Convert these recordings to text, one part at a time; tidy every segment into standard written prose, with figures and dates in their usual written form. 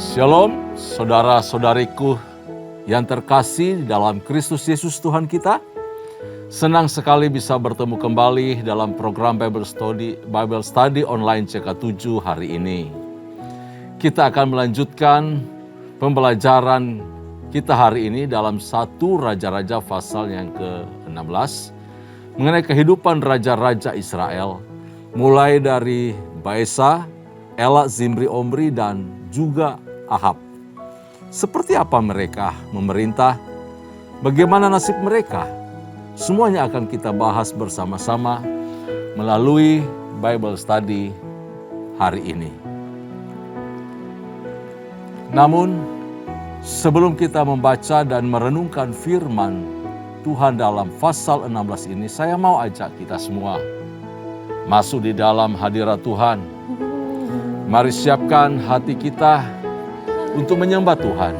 Shalom, saudara-saudariku yang terkasih dalam Kristus Yesus Tuhan kita. Senang sekali bisa bertemu kembali dalam program Bible Study online CK7 hari ini. Kita akan melanjutkan pembelajaran kita hari ini dalam 1 Raja-Raja pasal yang ke-16 mengenai kehidupan raja-raja Israel, mulai dari Baesa, Ela, Zimri, Omri, dan juga Ahab. Seperti apa mereka memerintah? Bagaimana nasib mereka? Semuanya akan kita bahas bersama-sama melalui Bible Study hari ini. Namun, sebelum kita membaca dan merenungkan firman Tuhan dalam pasal 16 ini, saya mau ajak kita semua masuk di dalam hadirat Tuhan. Mari siapkan hati kita untuk menyembah Tuhan.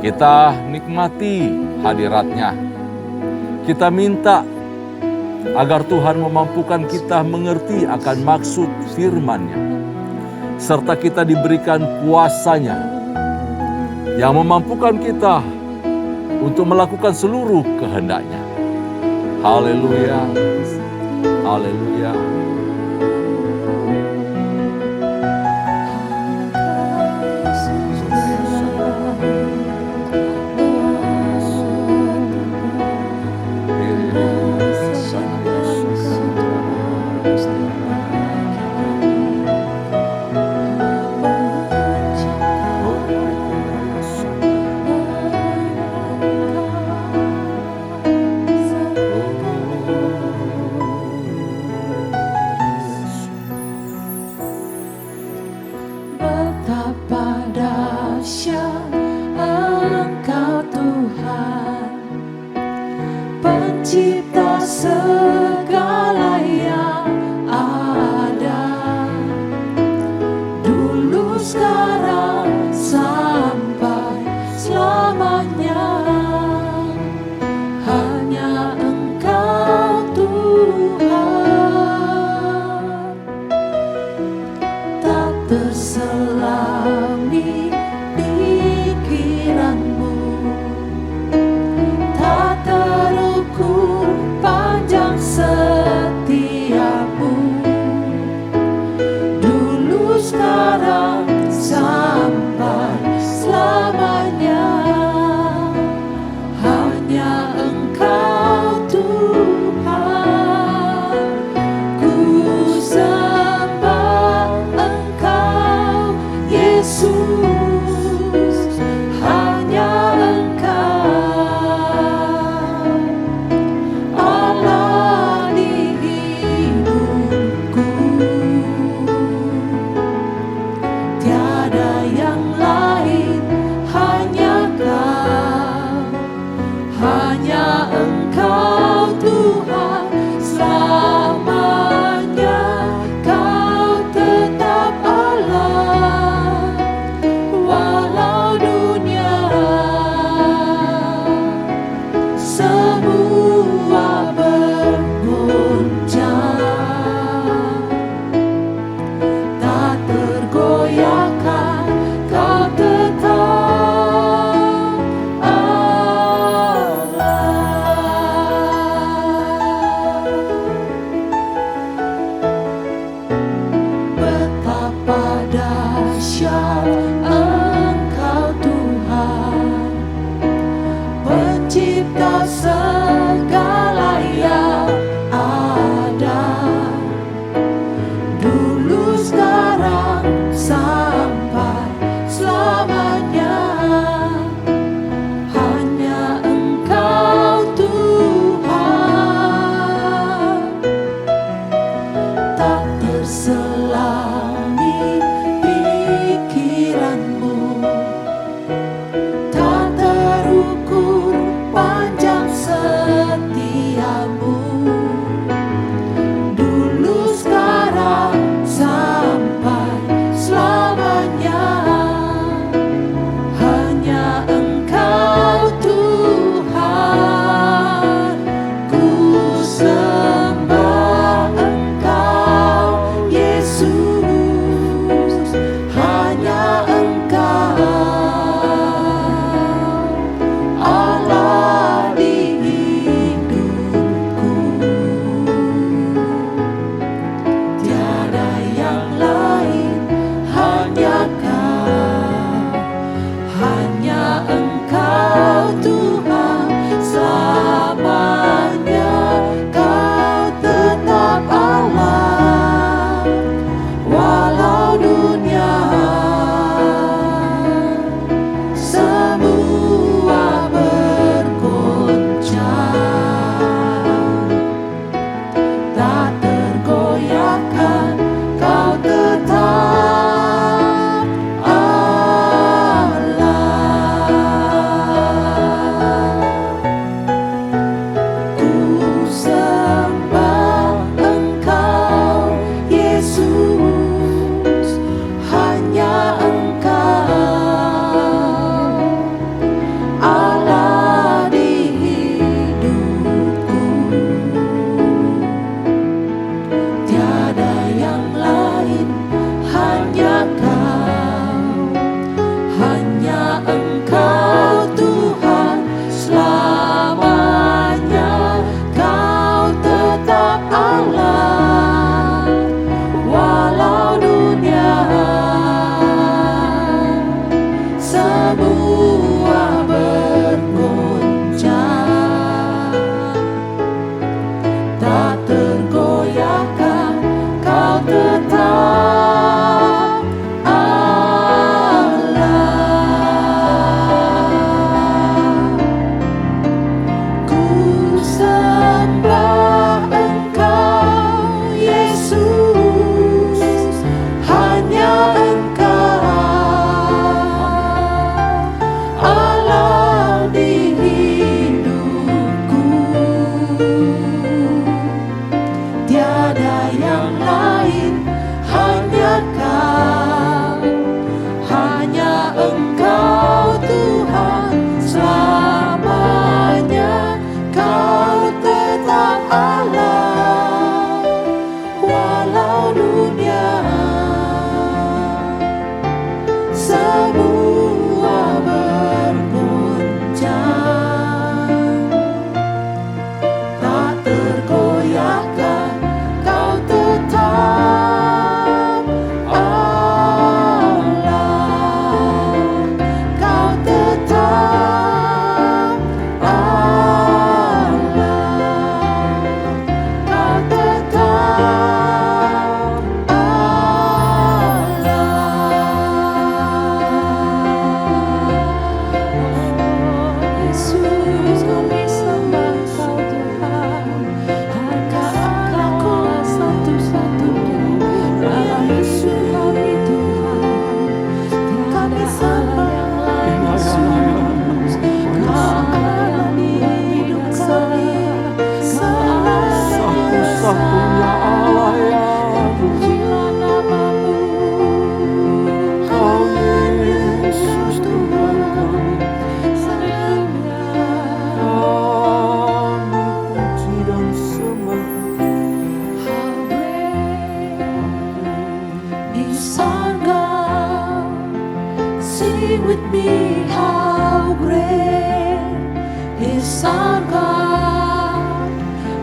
Kita nikmati hadirat-Nya. Kita minta agar Tuhan memampukan kita mengerti akan maksud firman-Nya. Serta kita diberikan kuasa-Nya yang memampukan kita untuk melakukan seluruh kehendak-Nya. Haleluya. Haleluya. Selami pikiran Sing with me, how great is our God,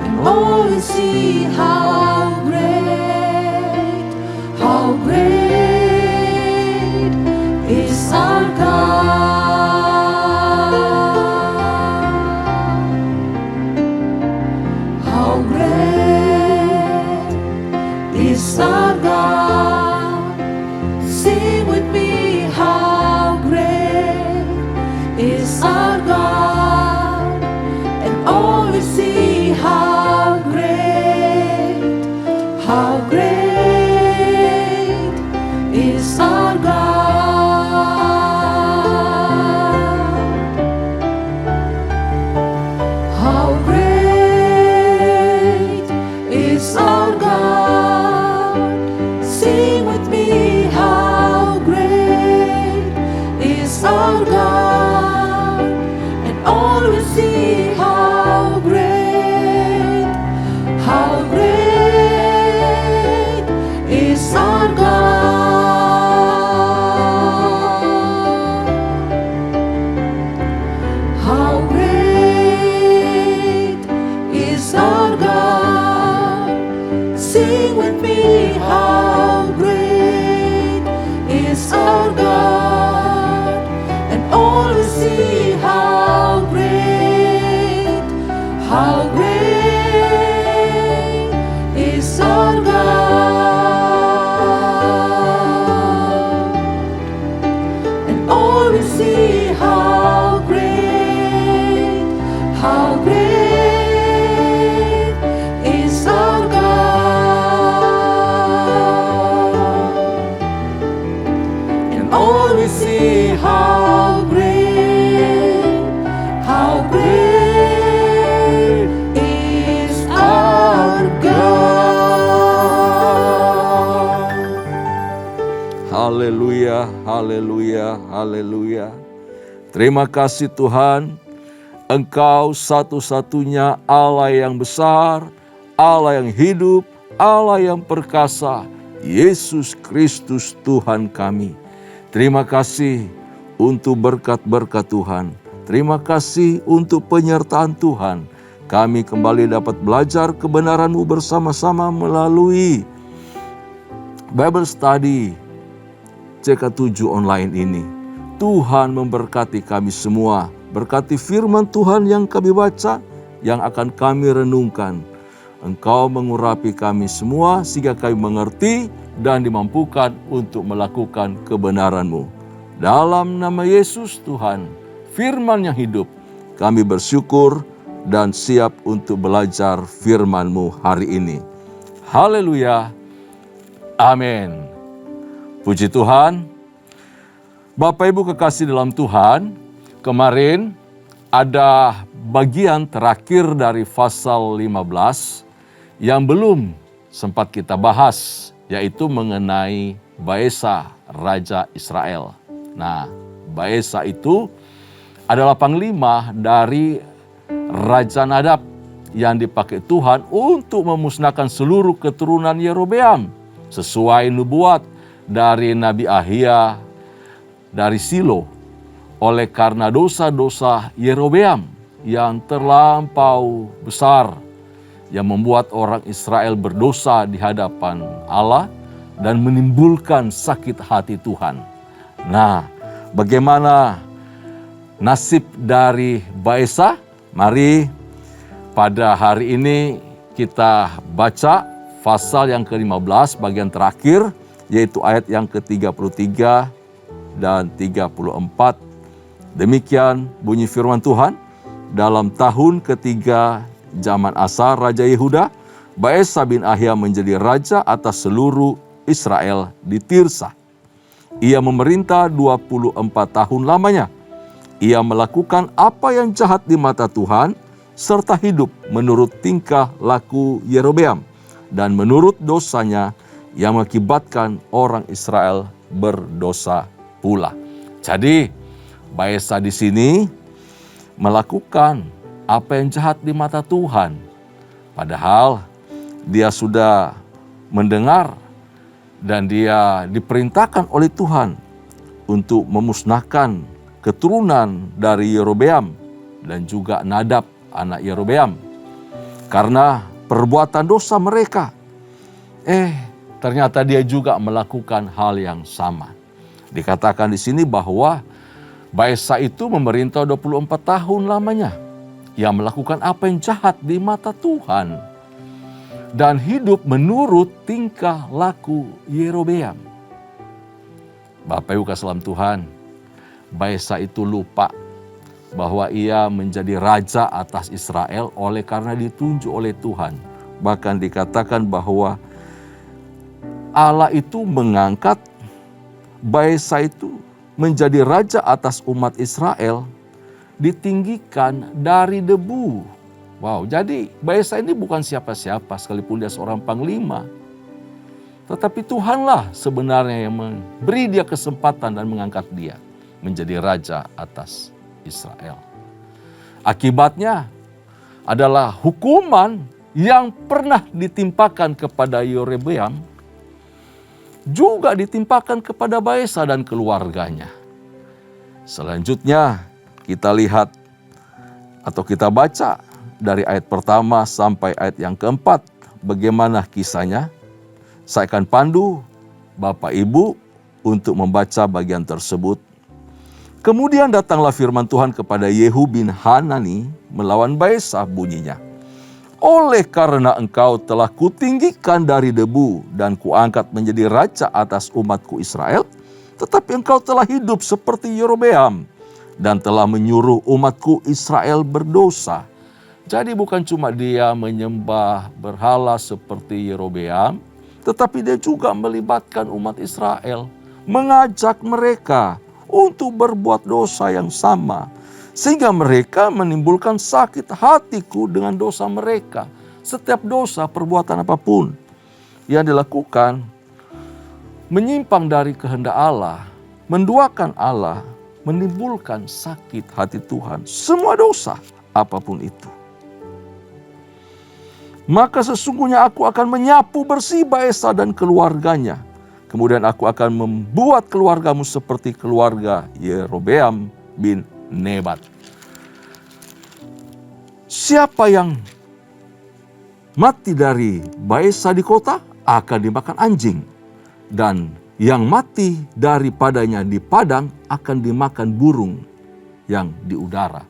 and all will see how great is our God. How great is our God. Sing with me, how great is our God, and all will see how great is our God. How great is our God. Sing with me, how great is our God, and all will see how great is our God. How great is our God. Sing with me, how great is our God, and all will see how great is our God, and all will see how great is our God, and all will see how great is our God. Haleluya, haleluya, haleluya. Terima kasih Tuhan, Engkau satu-satunya Allah yang besar, Allah yang hidup, Allah yang perkasa, Yesus Kristus Tuhan kami. Terima kasih untuk berkat-berkat Tuhan. Terima kasih untuk penyertaan Tuhan. Kami kembali dapat belajar kebenaran-Mu bersama-sama melalui Bible Study CK7 online ini. Tuhan memberkati kami semua. Berkati firman Tuhan yang kami baca, yang akan kami renungkan. Engkau mengurapi kami semua sehingga kami mengerti dan dimampukan untuk melakukan kebenaran-Mu. Dalam nama Yesus Tuhan, firman yang hidup, kami bersyukur dan siap untuk belajar firman-Mu hari ini. Haleluya. Amin. Puji Tuhan. Bapak Ibu kekasih dalam Tuhan, kemarin ada bagian terakhir dari pasal 15 yang belum sempat kita bahas, yaitu mengenai Baesa, Raja Israel. Nah, Baesa itu adalah panglima dari Raja Nadab yang dipakai Tuhan untuk memusnahkan seluruh keturunan Yerobeam sesuai nubuat dari Nabi Ahia dari Silo, oleh karena dosa-dosa Yerobeam yang terlampau besar yang membuat orang Israel berdosa di hadapan Allah dan menimbulkan sakit hati Tuhan. Nah, bagaimana nasib dari Baesa? Mari pada hari ini kita baca pasal yang ke-15 bagian terakhir, yaitu ayat yang ke-33 dan 34. Demikian bunyi firman Tuhan. Dalam tahun ketiga zaman Asa Raja Yehuda, Baesa bin Ahia menjadi raja atas seluruh Israel di Tirsa. Ia memerintah 24 tahun lamanya. Ia melakukan apa yang jahat di mata Tuhan, serta hidup menurut tingkah laku Yerobeam, dan menurut dosanya yang mengakibatkan orang Israel berdosa pula. Jadi, Baesa di sini melakukan apa yang jahat di mata Tuhan. Padahal dia sudah mendengar dan dia diperintahkan oleh Tuhan untuk memusnahkan keturunan dari Yerobeam dan juga Nadab anak Yerobeam karena perbuatan dosa mereka. Ternyata dia juga melakukan hal yang sama. Dikatakan di sini bahwa Baesa itu memerintah 24 tahun lamanya. Ia melakukan apa yang jahat di mata Tuhan dan hidup menurut tingkah laku Yerobeam. Bapak Ibu kasih dalam Tuhan, Baesa itu lupa bahwa ia menjadi raja atas Israel oleh karena ditunjuk oleh Tuhan. Bahkan dikatakan bahwa Allah itu mengangkat Baesa itu menjadi raja atas umat Israel, ditinggikan dari debu. Wow, jadi Baesa ini bukan siapa-siapa sekalipun dia seorang panglima. Tetapi Tuhanlah sebenarnya yang memberi dia kesempatan dan mengangkat dia menjadi raja atas Israel. Akibatnya adalah hukuman yang pernah ditimpakan kepada Yerobeam juga ditimpakan kepada Baesa dan keluarganya. Selanjutnya kita lihat atau kita baca dari ayat pertama sampai ayat yang keempat bagaimana kisahnya. Saya akan pandu Bapak Ibu untuk membaca bagian tersebut. Kemudian datanglah firman Tuhan kepada Yehu bin Hanani melawan Baesa, bunyinya, oleh karena engkau telah kutinggikan dari debu dan kuangkat menjadi raja atas umatku Israel, tetapi engkau telah hidup seperti Yerobeam dan telah menyuruh umatku Israel berdosa. Jadi bukan cuma dia menyembah berhala seperti Yerobeam, tetapi dia juga melibatkan umat Israel, mengajak mereka untuk berbuat dosa yang sama. Sehingga mereka menimbulkan sakit hatiku dengan dosa mereka. Setiap dosa, perbuatan apapun yang dilakukan, menyimpang dari kehendak Allah, menduakan Allah, menimbulkan sakit hati Tuhan. Semua dosa, apapun itu. Maka sesungguhnya aku akan menyapu bersih Baesa dan keluarganya. Kemudian aku akan membuat keluargamu seperti keluarga Yerobeam bin Nebat. Siapa yang mati dari Baesa di kota akan dimakan anjing. Dan yang mati daripadanya di padang akan dimakan burung yang di udara.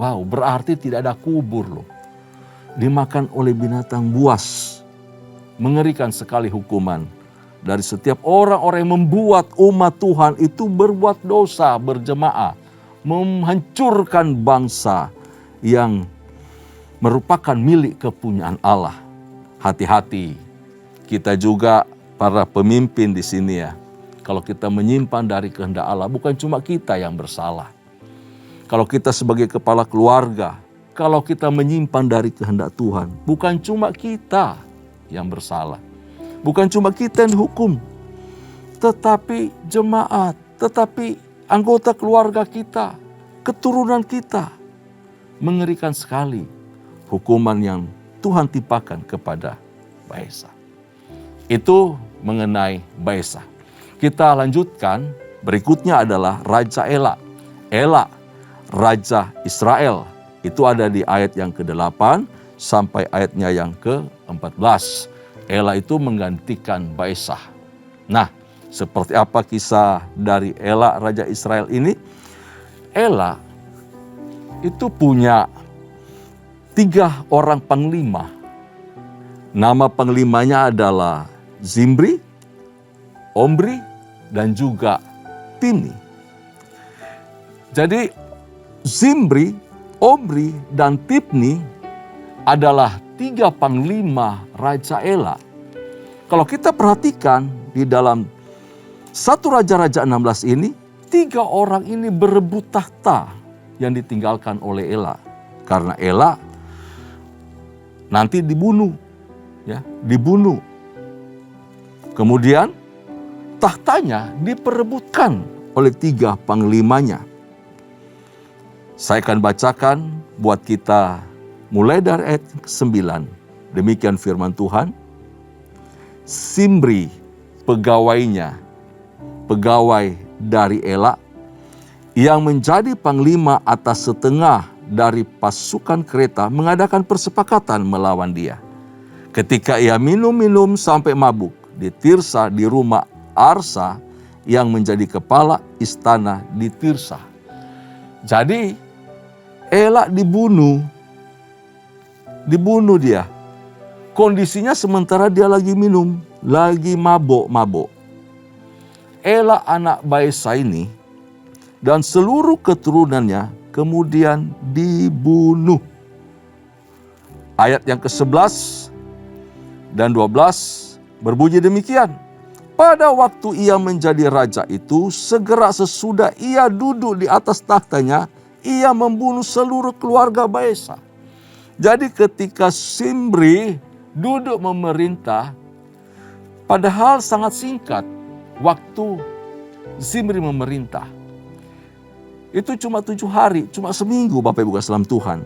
Wow, berarti tidak ada kubur loh. Dimakan oleh binatang buas. Mengerikan sekali hukuman dari setiap orang-orang yang membuat umat Tuhan itu berbuat dosa berjemaah, menghancurkan bangsa yang merupakan milik kepunyaan Allah. Hati-hati, kita juga para pemimpin di sini ya. Kalau kita menyimpan dari kehendak Allah, bukan cuma kita yang bersalah. Kalau kita sebagai kepala keluarga, kalau kita menyimpan dari kehendak Tuhan, bukan cuma kita yang bersalah. Bukan cuma kita yang dihukum, tetapi jemaat, tetapi anggota keluarga kita, keturunan kita. Mengerikan sekali hukuman yang Tuhan timpakan kepada Baesa. Itu mengenai Baesa. Kita lanjutkan, berikutnya adalah Raja Ela. Ela, Raja Israel. Itu ada di ayat yang ke-8 sampai ayatnya yang ke-14. Ela itu menggantikan Baesa. Nah, seperti apa kisah dari Ela, Raja Israel ini? Ela itu punya 3 orang panglima. Nama panglimanya adalah Zimri, Omri, dan juga Tini. Jadi Zimri, Omri, dan Tibni adalah 3 panglima Raja Ela. Kalau kita perhatikan di dalam 1 Raja-Raja 16 ini, 3 orang ini berebut tahta yang ditinggalkan oleh Ela. Karena Ela nanti dibunuh. Dibunuh. Kemudian tahtanya diperebutkan oleh 3 panglimanya. Saya akan bacakan buat kita mulai dari ayat 9. Demikian firman Tuhan. Zimri, pegawainya, pegawai dari Ela yang menjadi panglima atas setengah dari pasukan kereta mengadakan persepakatan melawan dia. Ketika ia minum-minum sampai mabuk di Tirsa di rumah Arsa yang menjadi kepala istana di Tirsa. Jadi Ela dibunuh dia. Kondisinya sementara dia lagi minum, lagi mabok-mabok. Ela anak Baesa ini dan seluruh keturunannya kemudian dibunuh. Ayat yang ke-11 dan 12 berbunyi demikian. Pada waktu ia menjadi raja itu, segera sesudah ia duduk di atas tahtanya, ia membunuh seluruh keluarga Baesa. Jadi ketika Zimri duduk memerintah, padahal sangat singkat waktu Zimri memerintah. Itu cuma 7 hari, cuma seminggu Bapak Ibu dalam Tuhan.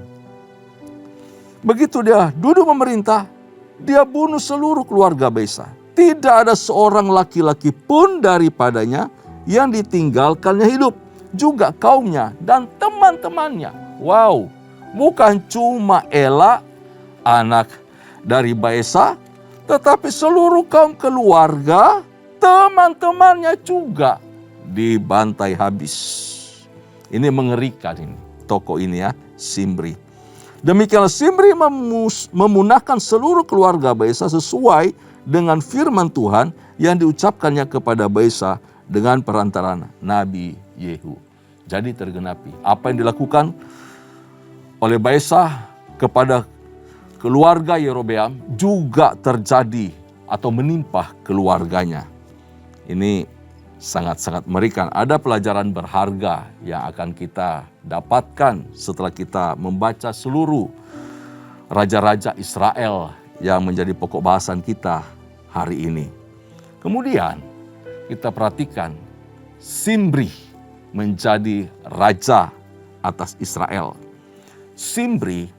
Begitu dia duduk memerintah, dia bunuh seluruh keluarga Baesa. Tidak ada seorang laki-laki pun daripadanya yang ditinggalkannya hidup. Juga kaumnya dan teman-temannya. Wow, bukan cuma Ela, anak dari Baesa, tetapi seluruh kaum keluarga, teman-temannya juga dibantai habis. Ini mengerikan ini, tokoh ini ya, Zimri. Demikianlah Zimri memunahkan seluruh keluarga Baesa sesuai dengan firman Tuhan yang diucapkannya kepada Baesa dengan perantaraan Nabi Yehu. Jadi tergenapi apa yang dilakukan oleh Baesa kepada keluarga Yerobeam juga terjadi atau menimpa keluarganya. Ini sangat-sangat mengerikan. Ada pelajaran berharga yang akan kita dapatkan setelah kita membaca seluruh raja-raja Israel yang menjadi pokok bahasan kita hari ini. Kemudian kita perhatikan Zimri menjadi raja atas Israel. Zimri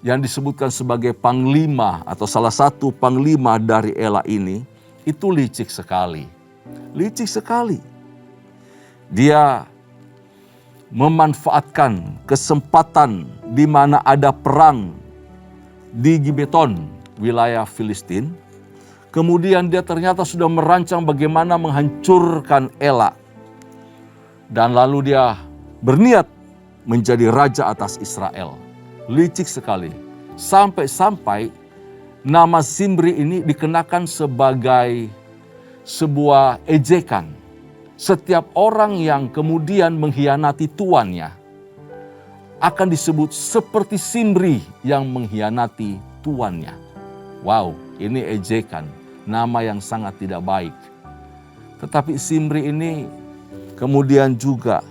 yang disebutkan sebagai panglima atau salah satu panglima dari Ela ini, itu licik sekali. Licik sekali. Dia memanfaatkan kesempatan di mana ada perang di Gibeton, wilayah Filistin. Kemudian dia ternyata sudah merancang bagaimana menghancurkan Ela. Dan lalu dia berniat menjadi raja atas Israel. Licik sekali. Sampai-sampai nama Zimri ini dikenakan sebagai sebuah ejekan. Setiap orang yang kemudian mengkhianati tuannya akan disebut seperti Zimri yang mengkhianati tuannya. Wow, ini ejekan, nama yang sangat tidak baik. Tetapi Zimri ini kemudian juga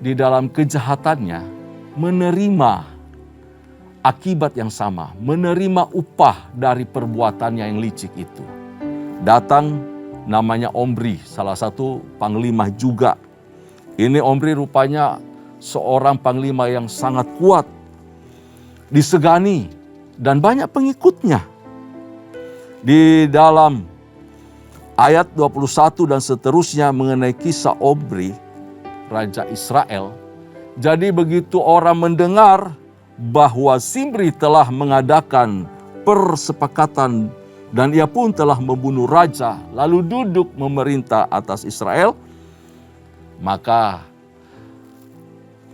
di dalam kejahatannya menerima akibat yang sama, menerima upah dari perbuatannya yang licik itu. Datang namanya Omri, salah satu panglima juga. Ini Omri rupanya seorang panglima yang sangat kuat, disegani dan banyak pengikutnya. Di dalam ayat 21 dan seterusnya mengenai kisah Omri, Raja Israel. Jadi begitu orang mendengar bahwa Zimri telah mengadakan persepakatan dan ia pun telah membunuh raja, lalu duduk memerintah atas Israel, maka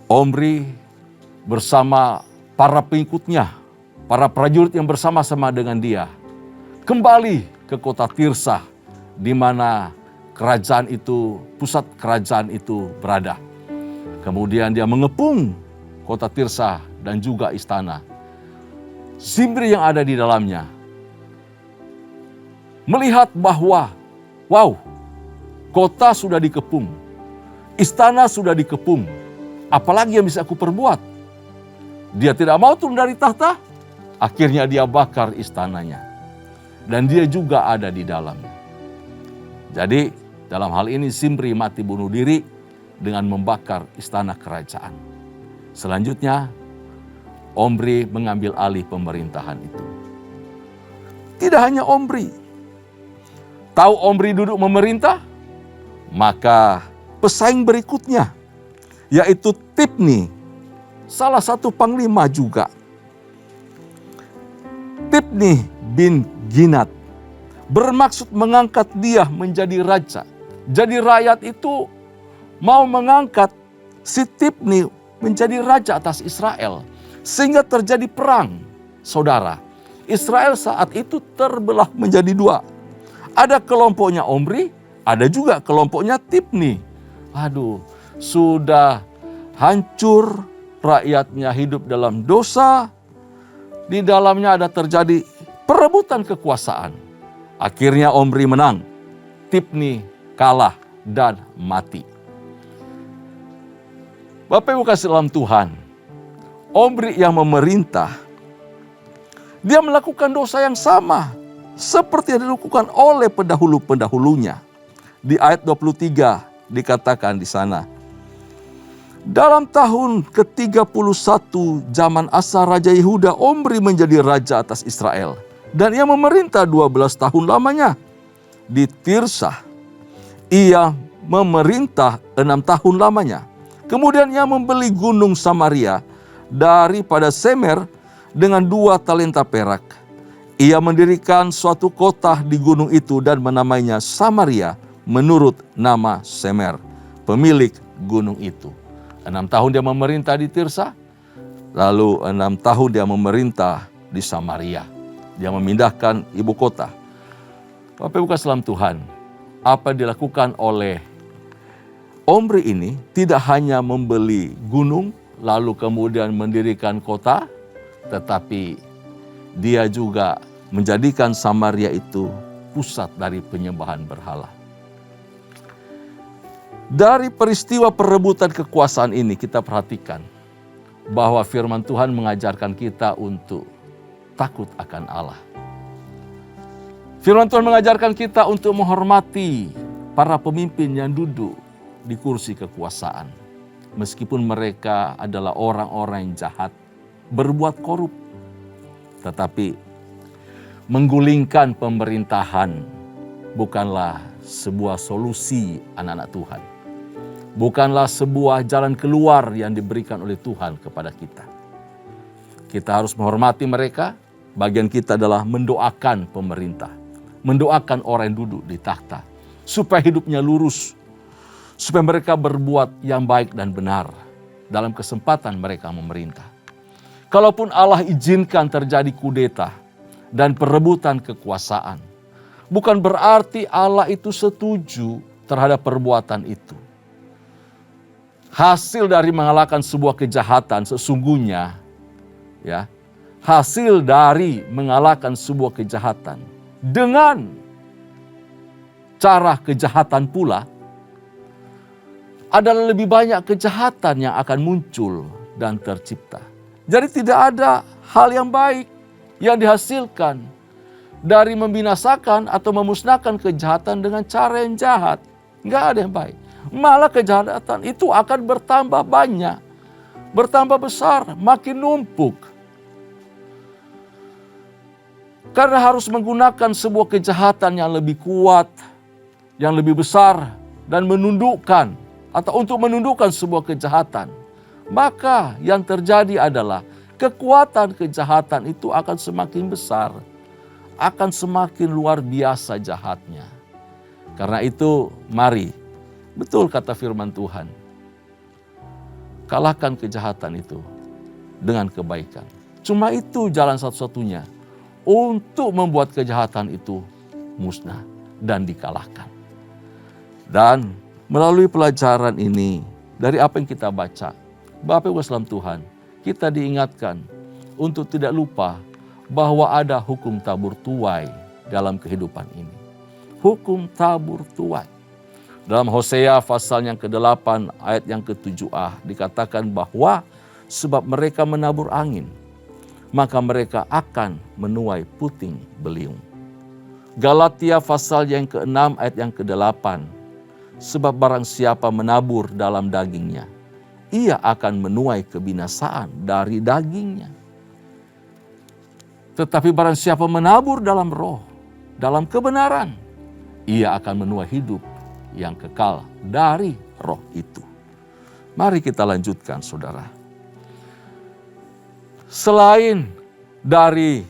Omri bersama para pengikutnya, para prajurit yang bersama-sama dengan dia, kembali ke kota Tirsa, di mana kerajaan itu, pusat kerajaan itu berada. Kemudian dia mengepung kota Tirsa dan juga istana. Zimri yang ada di dalamnya melihat bahwa, wow, kota sudah dikepung, istana sudah dikepung, apalagi yang bisa aku perbuat? Dia tidak mau turun dari tahta, akhirnya dia bakar istananya. Dan dia juga ada di dalamnya. Jadi dalam hal ini Zimri mati bunuh diri dengan membakar istana kerajaan. Selanjutnya Omri mengambil alih pemerintahan itu. Tidak hanya Omri. Tahu Omri duduk memerintah? Maka pesaing berikutnya, yaitu Tibni, salah satu panglima juga. Tibni bin Ginat bermaksud mengangkat dia menjadi raja. Jadi rakyat itu mau mengangkat si Tibni menjadi raja atas Israel. Sehingga terjadi perang, saudara. Israel saat itu terbelah menjadi dua. Ada kelompoknya Omri, ada juga kelompoknya Tibni. Aduh, sudah hancur, rakyatnya hidup dalam dosa. Di dalamnya ada terjadi perebutan kekuasaan. Akhirnya Omri menang, Tibni kalah dan mati. Bapak Ibu kasih dalam Tuhan, Omri yang memerintah, dia melakukan dosa yang sama seperti yang dilakukan oleh pendahulu-pendahulunya. Di ayat 23 dikatakan di sana, dalam tahun ke-31 zaman Asa Raja Yehuda, Omri menjadi raja atas Israel. Dan ia memerintah 12 tahun lamanya. Di Tirsa, ia memerintah 6 tahun lamanya. Kemudian ia membeli gunung Samaria daripada Semer dengan 2 talenta perak. Ia mendirikan suatu kota di gunung itu dan menamainya Samaria menurut nama Semer, pemilik gunung itu. 6 tahun dia memerintah di Tirsa, lalu 6 tahun dia memerintah di Samaria. Dia memindahkan ibu kota. Bapak Ibu kasih dalam Tuhan, apa yang dilakukan oleh Omri ini tidak hanya membeli gunung, lalu kemudian mendirikan kota, tetapi dia juga menjadikan Samaria itu pusat dari penyembahan berhala. Dari peristiwa perebutan kekuasaan ini kita perhatikan bahwa firman Tuhan mengajarkan kita untuk takut akan Allah. Firman Tuhan mengajarkan kita untuk menghormati para pemimpin yang duduk di kursi kekuasaan. Meskipun mereka adalah orang-orang yang jahat, berbuat korup. Tetapi menggulingkan pemerintahan bukanlah sebuah solusi anak-anak Tuhan. Bukanlah sebuah jalan keluar yang diberikan oleh Tuhan kepada kita. Kita harus menghormati mereka. Bagian kita adalah mendoakan pemerintah. Mendoakan orang yang duduk di takhta. Supaya hidupnya lurus. Supaya mereka berbuat yang baik dan benar. Dalam kesempatan mereka memerintah. Kalaupun Allah izinkan terjadi kudeta dan perebutan kekuasaan. Bukan berarti Allah itu setuju terhadap perbuatan itu. Hasil dari mengalahkan sebuah kejahatan sesungguhnya, ya, hasil dari mengalahkan sebuah kejahatan dengan cara kejahatan pula adalah lebih banyak kejahatan yang akan muncul dan tercipta. Jadi tidak ada hal yang baik yang dihasilkan dari membinasakan atau memusnahkan kejahatan dengan cara yang jahat. Nggak ada yang baik. Malah kejahatan itu akan bertambah banyak, bertambah besar, makin numpuk. Karena harus menggunakan sebuah kejahatan yang lebih kuat, yang lebih besar, dan menundukkan atau untuk menundukkan sebuah kejahatan. Maka yang terjadi adalah kekuatan kejahatan itu akan semakin besar, akan semakin luar biasa jahatnya. Karena itu mari, betul kata firman Tuhan, kalahkan kejahatan itu dengan kebaikan. Cuma itu jalan satu-satunya untuk membuat kejahatan itu musnah dan dikalahkan. Dan melalui pelajaran ini, dari apa yang kita baca, Bapak Ibu dalam Tuhan, kita diingatkan untuk tidak lupa bahwa ada hukum tabur tuai dalam kehidupan ini. Hukum tabur tuai. Dalam Hosea pasal yang ke-8 ayat yang ke-7a dikatakan bahwa sebab mereka menabur angin, maka mereka akan menuai puting beliung. Galatia pasal yang ke-6 ayat yang ke-8, sebab barang siapa menabur dalam dagingnya, ia akan menuai kebinasaan dari dagingnya. Tetapi barang siapa menabur dalam roh, dalam kebenaran, ia akan menuai hidup yang kekal dari roh itu. Mari kita lanjutkan, saudara. Selain dari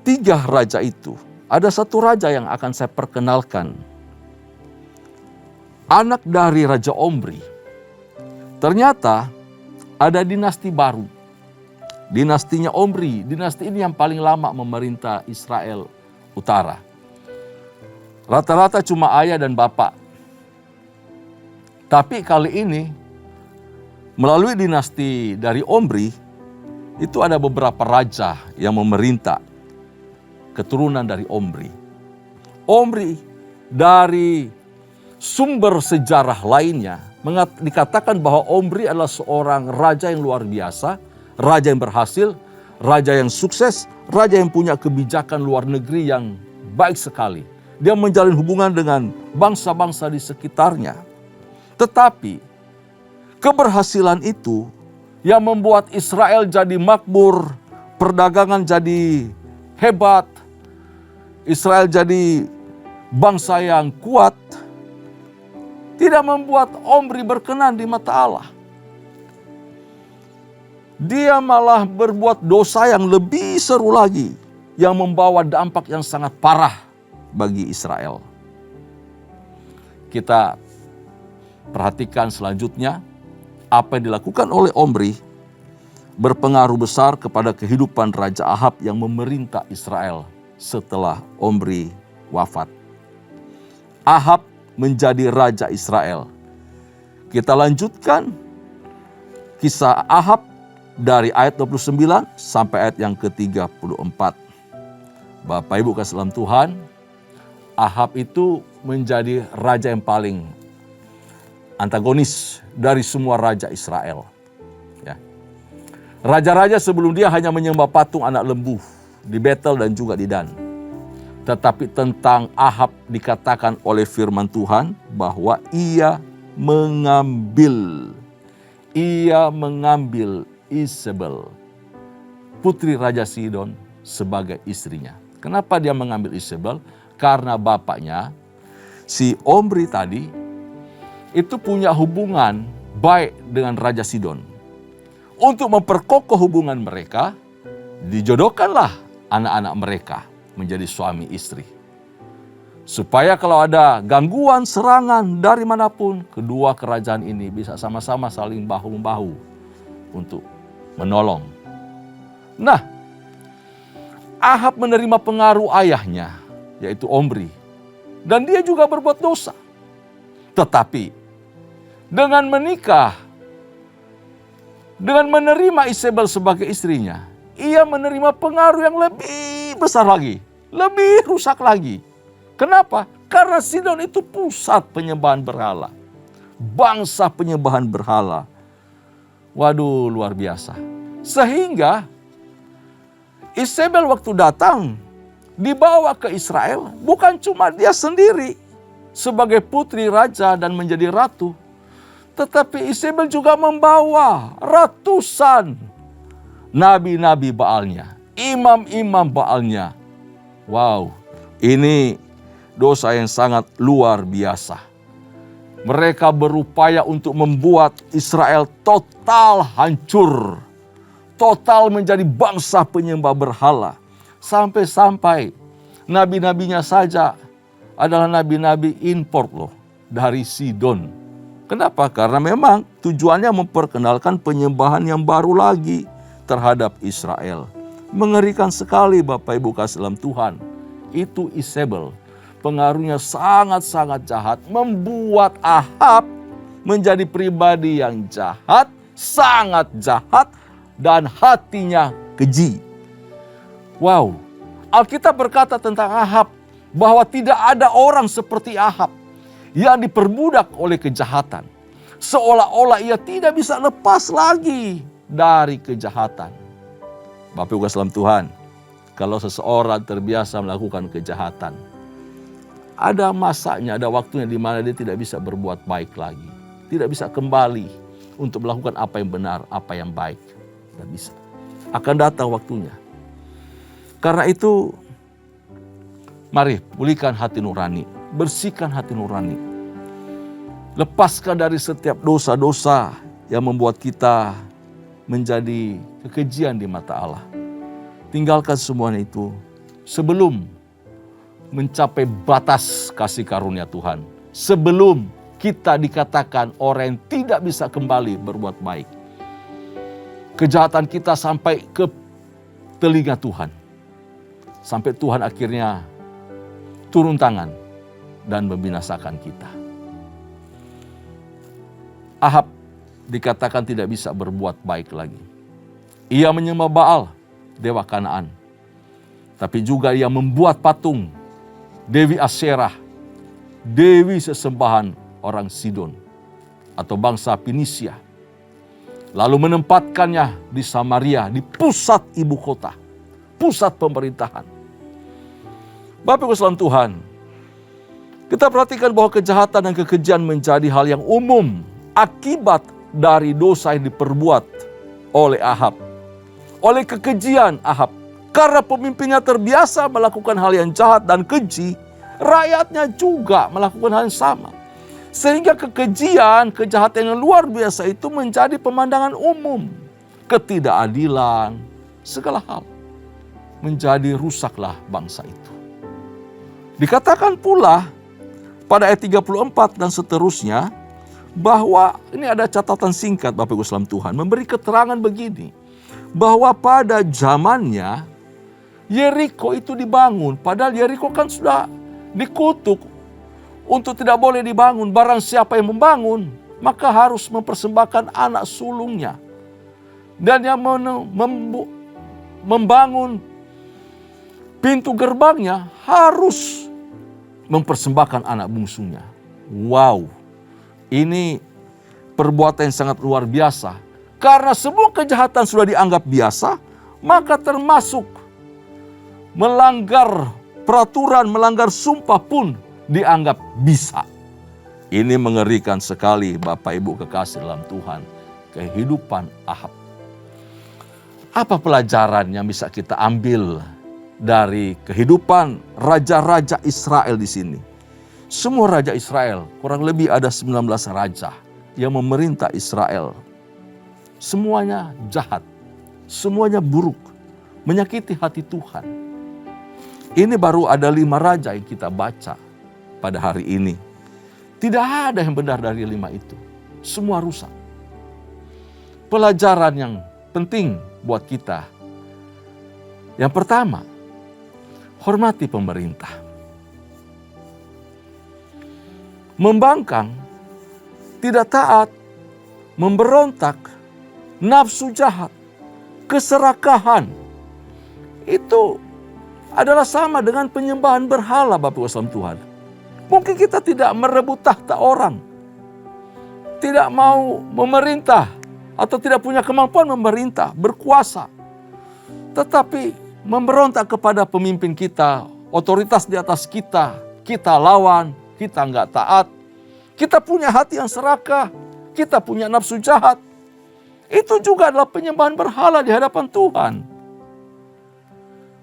3 raja itu, ada 1 raja yang akan saya perkenalkan. Anak dari Raja Omri. Ternyata ada dinasti baru. Dinastinya Omri. Dinasti ini yang paling lama memerintah Israel Utara. Rata-rata cuma ayah dan bapak. Tapi kali ini melalui dinasti dari Omri, itu ada beberapa raja yang memerintah keturunan dari Omri. Omri dari sumber sejarah lainnya dikatakan bahwa Omri adalah seorang raja yang luar biasa, raja yang berhasil, raja yang sukses, raja yang punya kebijakan luar negeri yang baik sekali. Dia menjalin hubungan dengan bangsa-bangsa di sekitarnya. Tetapi keberhasilan itu yang membuat Israel jadi makmur, perdagangan jadi hebat, Israel jadi bangsa yang kuat, tidak membuat Omri berkenan di mata Allah. Dia malah berbuat dosa yang lebih seru lagi, yang membawa dampak yang sangat parah bagi Israel. Kita perhatikan selanjutnya, apa yang dilakukan oleh Omri berpengaruh besar kepada kehidupan Raja Ahab yang memerintah Israel setelah Omri wafat. Ahab menjadi raja Israel. Kita lanjutkan kisah Ahab dari ayat 29 sampai ayat yang ke-34. Bapak Ibu kasih dalam Tuhan, Ahab itu menjadi raja yang paling antagonis dari semua raja Israel. Ya. Raja-raja sebelum dia hanya menyembah patung anak lembu di Betel dan juga di Dan. Tetapi tentang Ahab dikatakan oleh firman Tuhan bahwa ia mengambil Isabel, putri Raja Sidon, sebagai istrinya. Kenapa dia mengambil Isabel? Karena bapaknya, si Omri tadi, itu punya hubungan baik dengan Raja Sidon. Untuk memperkokoh hubungan mereka, dijodohkanlah anak-anak mereka menjadi suami istri. Supaya kalau ada gangguan, serangan dari manapun, kedua kerajaan ini bisa sama-sama saling bahu-membahu untuk menolong. Nah, Ahab menerima pengaruh ayahnya, yaitu Omri. Dan dia juga berbuat dosa. Tetapi dengan menikah, dengan menerima Isabel sebagai istrinya, ia menerima pengaruh yang lebih besar lagi, lebih rusak lagi. Kenapa? Karena Sidon itu pusat penyembahan berhala. Bangsa penyembahan berhala. Waduh, luar biasa. Sehingga Isabel waktu datang dibawa ke Israel, bukan cuma dia sendiri sebagai putri raja dan menjadi ratu, tetapi Isabel juga membawa ratusan nabi-nabi Baalnya, imam-imam Baalnya. Wow, ini dosa yang sangat luar biasa. Mereka berupaya untuk membuat Israel total hancur, total menjadi bangsa penyembah berhala. Sampai-sampai nabi-nabinya saja adalah nabi-nabi import loh dari Sidon. Kenapa? Karena memang tujuannya memperkenalkan penyembahan yang baru lagi terhadap Israel. Mengerikan sekali Bapak Ibu kasih dalam Tuhan. Itu Isabel. Pengaruhnya sangat-sangat jahat. Membuat Ahab menjadi pribadi yang jahat, sangat jahat, dan hatinya keji. Wow, Alkitab berkata tentang Ahab bahwa tidak ada orang seperti Ahab yang diperbudak oleh kejahatan. Seolah-olah ia tidak bisa lepas lagi dari kejahatan. Bapak Ibu dalam Tuhan, kalau seseorang terbiasa melakukan kejahatan, ada masanya, ada waktunya di mana dia tidak bisa berbuat baik lagi. Tidak bisa kembali untuk melakukan apa yang benar, apa yang baik. Tidak bisa. Akan datang waktunya. Karena itu, mari pulihkan hati nurani. Bersihkan hati nurani. Lepaskan dari setiap dosa-dosa yang membuat kita menjadi kekejian di mata Allah. Tinggalkan semuanya itu sebelum mencapai batas kasih karunia Tuhan. Sebelum kita dikatakan orang yang tidak bisa kembali berbuat baik. Kejahatan kita sampai ke telinga Tuhan. Sampai Tuhan akhirnya turun tangan dan membinasakan kita. Ahab dikatakan tidak bisa berbuat baik lagi. Ia menyembah Baal, dewa Kanaan. Tapi juga ia membuat patung, Dewi Asyerah, dewi sesembahan orang Sidon atau bangsa Pinisia. Lalu menempatkannya di Samaria, di pusat ibu kota, pusat pemerintahan. Bapak Ibu sekalian Tuhan, kita perhatikan bahwa kejahatan dan kekejian menjadi hal yang umum akibat dari dosa yang diperbuat oleh Ahab. Oleh kekejian Ahab. Karena pemimpinnya terbiasa melakukan hal yang jahat dan keji, rakyatnya juga melakukan hal yang sama. Sehingga kekejian, kejahatan yang luar biasa itu menjadi pemandangan umum. Ketidakadilan, segala hal. Menjadi rusaklah bangsa itu. Dikatakan pula pada ayat 34 dan seterusnya, bahwa ini ada catatan singkat Bapak Ibu sekalian Tuhan, memberi keterangan begini, bahwa pada zamannya Yeriko itu dibangun, padahal Yeriko kan sudah dikutuk untuk tidak boleh dibangun. Barang siapa yang membangun, maka harus mempersembahkan anak sulungnya. Dan yang membangun pintu gerbangnya harus mempersembahkan anak bungsunya. Wow. Ini perbuatan yang sangat luar biasa. Karena semua kejahatan sudah dianggap biasa, maka termasuk melanggar peraturan, melanggar sumpah pun dianggap bisa. Ini mengerikan sekali Bapak Ibu kekasih dalam Tuhan, kehidupan Ahab. Apa pelajaran yang bisa kita ambil dari kehidupan raja-raja Israel di sini? Semua raja Israel, kurang lebih ada 19 raja yang memerintah Israel. Semuanya jahat, semuanya buruk, menyakiti hati Tuhan. Ini baru ada 5 raja yang kita baca pada hari ini. Tidak ada yang benar dari 5 itu. Semua rusak. Pelajaran yang penting buat kita. Yang pertama, hormati pemerintah. Membangkang, tidak taat, memberontak, nafsu jahat, keserakahan. Itu adalah sama dengan penyembahan berhala Bapak Ibu sekalian Tuhan. Mungkin kita tidak merebut tahta orang. Tidak mau memerintah atau tidak punya kemampuan memerintah, berkuasa. Tetapi memberontak kepada pemimpin kita, otoritas di atas kita, kita lawan, kita nggak taat, kita punya hati yang serakah, kita punya nafsu jahat. Itu juga adalah penyembahan berhala di hadapan Tuhan.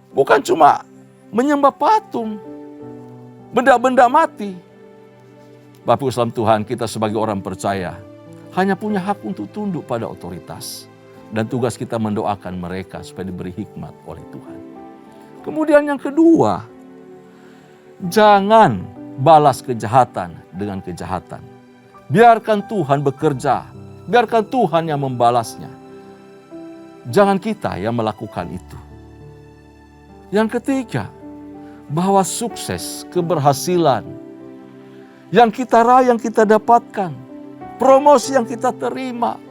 Bukan cuma menyembah patung, benda-benda mati. Bapak Ibu sekalian Tuhan, kita sebagai orang percaya hanya punya hak untuk tunduk pada otoritas. Dan tugas kita mendoakan mereka supaya diberi hikmat oleh Tuhan. Kemudian yang kedua, jangan balas kejahatan dengan kejahatan. Biarkan Tuhan bekerja. Biarkan Tuhan yang membalasnya. Jangan kita yang melakukan itu. Yang ketiga, bahwa sukses, keberhasilan yang kita raih, yang kita dapatkan, promosi yang kita terima,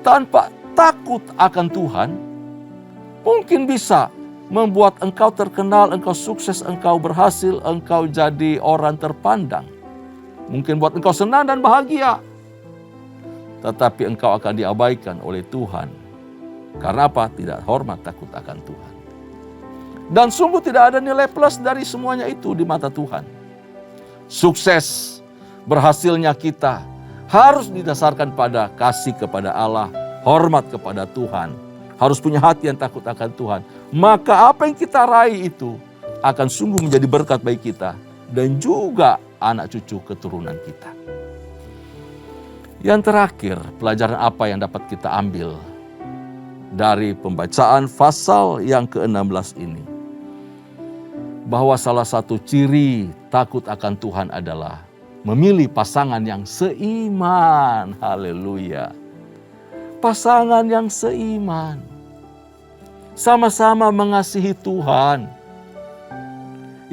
tanpa takut akan Tuhan, mungkin bisa membuat engkau terkenal, engkau sukses, engkau berhasil, engkau jadi orang terpandang. Mungkin buat engkau senang dan bahagia. Tetapi engkau akan diabaikan oleh Tuhan. Karena apa? Tidak hormat, takut akan Tuhan. Dan sungguh tidak ada nilai plus dari semuanya itu di mata Tuhan. Sukses, berhasilnya kita harus didasarkan pada kasih kepada Allah, hormat kepada Tuhan. Harus punya hati yang takut akan Tuhan. Maka apa yang kita raih itu akan sungguh menjadi berkat bagi kita. Dan juga anak cucu keturunan kita. Yang terakhir, pelajaran apa yang dapat kita ambil dari pembacaan pasal yang ke-16 ini? Bahwa salah satu ciri takut akan Tuhan adalah memilih pasangan yang seiman. Haleluya. Pasangan yang seiman. Sama-sama mengasihi Tuhan.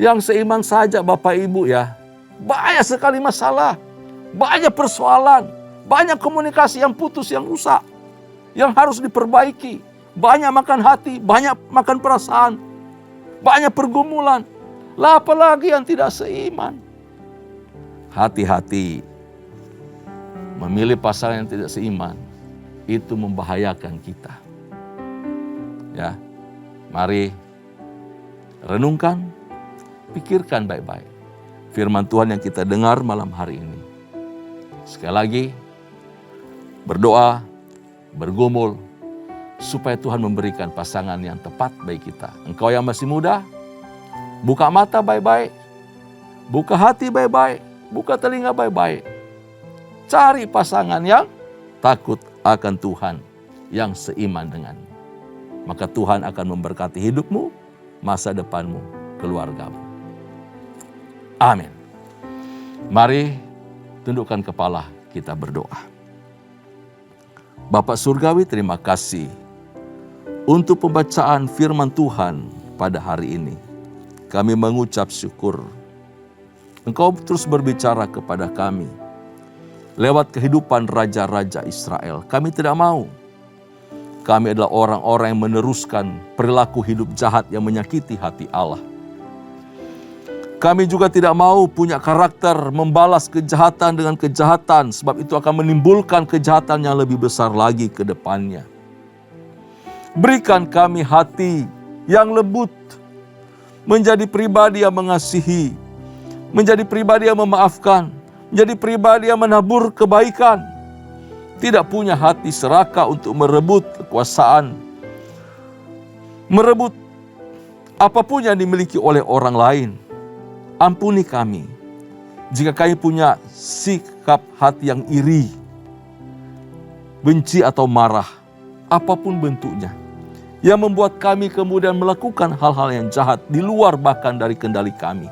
Yang seiman saja Bapak Ibu ya. Banyak sekali masalah. Banyak persoalan. Banyak komunikasi yang putus, yang rusak. Yang harus diperbaiki. Banyak makan hati, banyak makan perasaan. Banyak pergumulan. Lah apalagi yang tidak seiman. Hati-hati. Memilih pasangan yang tidak seiman. Itu membahayakan kita. Ya, mari renungkan, pikirkan baik-baik firman Tuhan yang kita dengar malam hari ini. Sekali lagi, berdoa, bergumul, supaya Tuhan memberikan pasangan yang tepat bagi kita. Engkau yang masih muda, buka mata baik-baik, buka hati baik-baik, buka telinga baik-baik. Cari pasangan yang takut akan Tuhan, yang seiman denganmu. Maka Tuhan akan memberkati hidupmu, masa depanmu, keluargamu. Amin. Mari tundukkan kepala, kita berdoa. Bapa Surgawi, terima kasih untuk pembacaan firman Tuhan pada hari ini. Kami mengucap syukur. Engkau terus berbicara kepada kami lewat kehidupan raja-raja Israel. Kami tidak mau. Kami adalah orang-orang yang meneruskan perilaku hidup jahat yang menyakiti hati Allah. Kami juga tidak mau punya karakter membalas kejahatan dengan kejahatan, sebab itu akan menimbulkan kejahatan yang lebih besar lagi ke depannya. Berikan kami hati yang lembut, menjadi pribadi yang mengasihi, menjadi pribadi yang memaafkan, menjadi pribadi yang menabur kebaikan. Tidak punya hati serakah untuk merebut kekuasaan, merebut apapun yang dimiliki oleh orang lain. Ampuni kami jika kami punya sikap hati yang iri, benci atau marah, apapun bentuknya, yang membuat kami kemudian melakukan hal-hal yang jahat di luar bahkan dari kendali kami.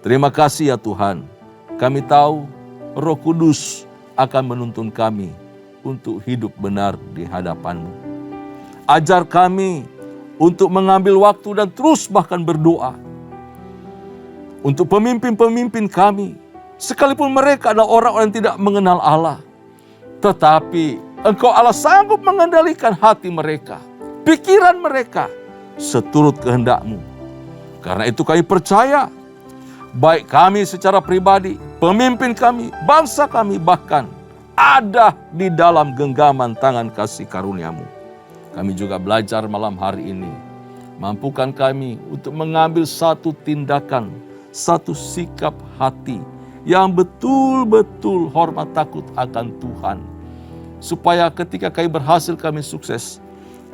Terima kasih ya Tuhan, kami tahu Roh Kudus akan menuntun kami untuk hidup benar di hadapan-Mu. Ajar kami untuk mengambil waktu dan terus bahkan berdoa untuk pemimpin-pemimpin kami, sekalipun mereka adalah orang-orang yang tidak mengenal Allah. Tetapi Engkau Allah sanggup mengendalikan hati mereka, pikiran mereka, seturut kehendak-Mu. Karena itu kami percaya, baik kami secara pribadi, pemimpin kami, bangsa kami bahkan ada di dalam genggaman tangan kasih karunia-Mu. Kami juga belajar malam hari ini, mampukan kami untuk mengambil satu tindakan, satu sikap hati yang betul-betul hormat takut akan Tuhan. Supaya ketika kami berhasil, kami sukses,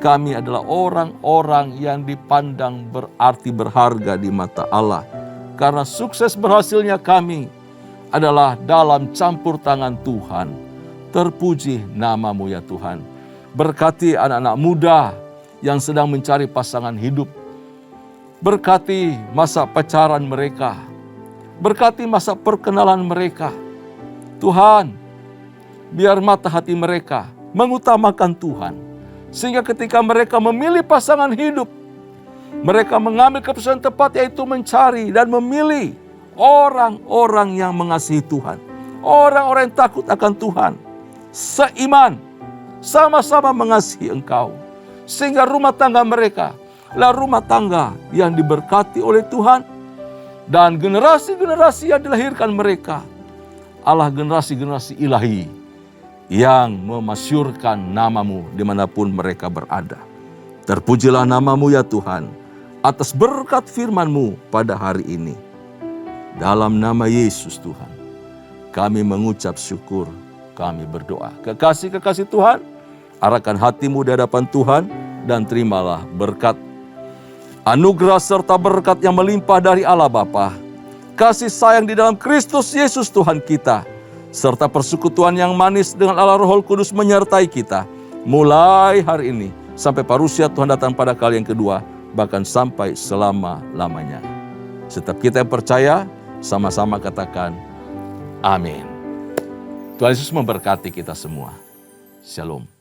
kami adalah orang-orang yang dipandang berarti berharga di mata Allah. Karena sukses berhasilnya kami adalah dalam campur tangan Tuhan. Terpuji nama-Mu ya Tuhan. Berkati anak-anak muda yang sedang mencari pasangan hidup. Berkati masa pacaran mereka. Berkati masa perkenalan mereka. Tuhan, biar mata hati mereka mengutamakan Tuhan. Sehingga ketika mereka memilih pasangan hidup, mereka mengambil keputusan tepat, yaitu mencari dan memilih orang-orang yang mengasihi Tuhan. Orang-orang yang takut akan Tuhan. Seiman, sama-sama mengasihi Engkau. Sehingga rumah tangga mereka adalah rumah tangga yang diberkati oleh Tuhan. Dan generasi-generasi yang dilahirkan mereka adalah generasi-generasi ilahi yang memasyurkan nama-Mu dimanapun mereka berada. Terpujilah nama-Mu ya Tuhan atas berkat firman-Mu pada hari ini. Dalam nama Yesus Tuhan, kami mengucap syukur, kami berdoa. Kekasih-kekasih Tuhan, arahkan hatimu di hadapan Tuhan dan terimalah berkat, anugerah serta berkat yang melimpah dari Allah Bapa, kasih sayang di dalam Kristus Yesus Tuhan kita, serta persekutuan yang manis dengan Allah Roh Kudus menyertai kita, mulai hari ini sampai parusia Tuhan datang pada kali yang kedua, bahkan sampai selama-lamanya. Setiap kita yang percaya, sama-sama katakan, amin. Tuhan Yesus memberkati kita semua. Shalom.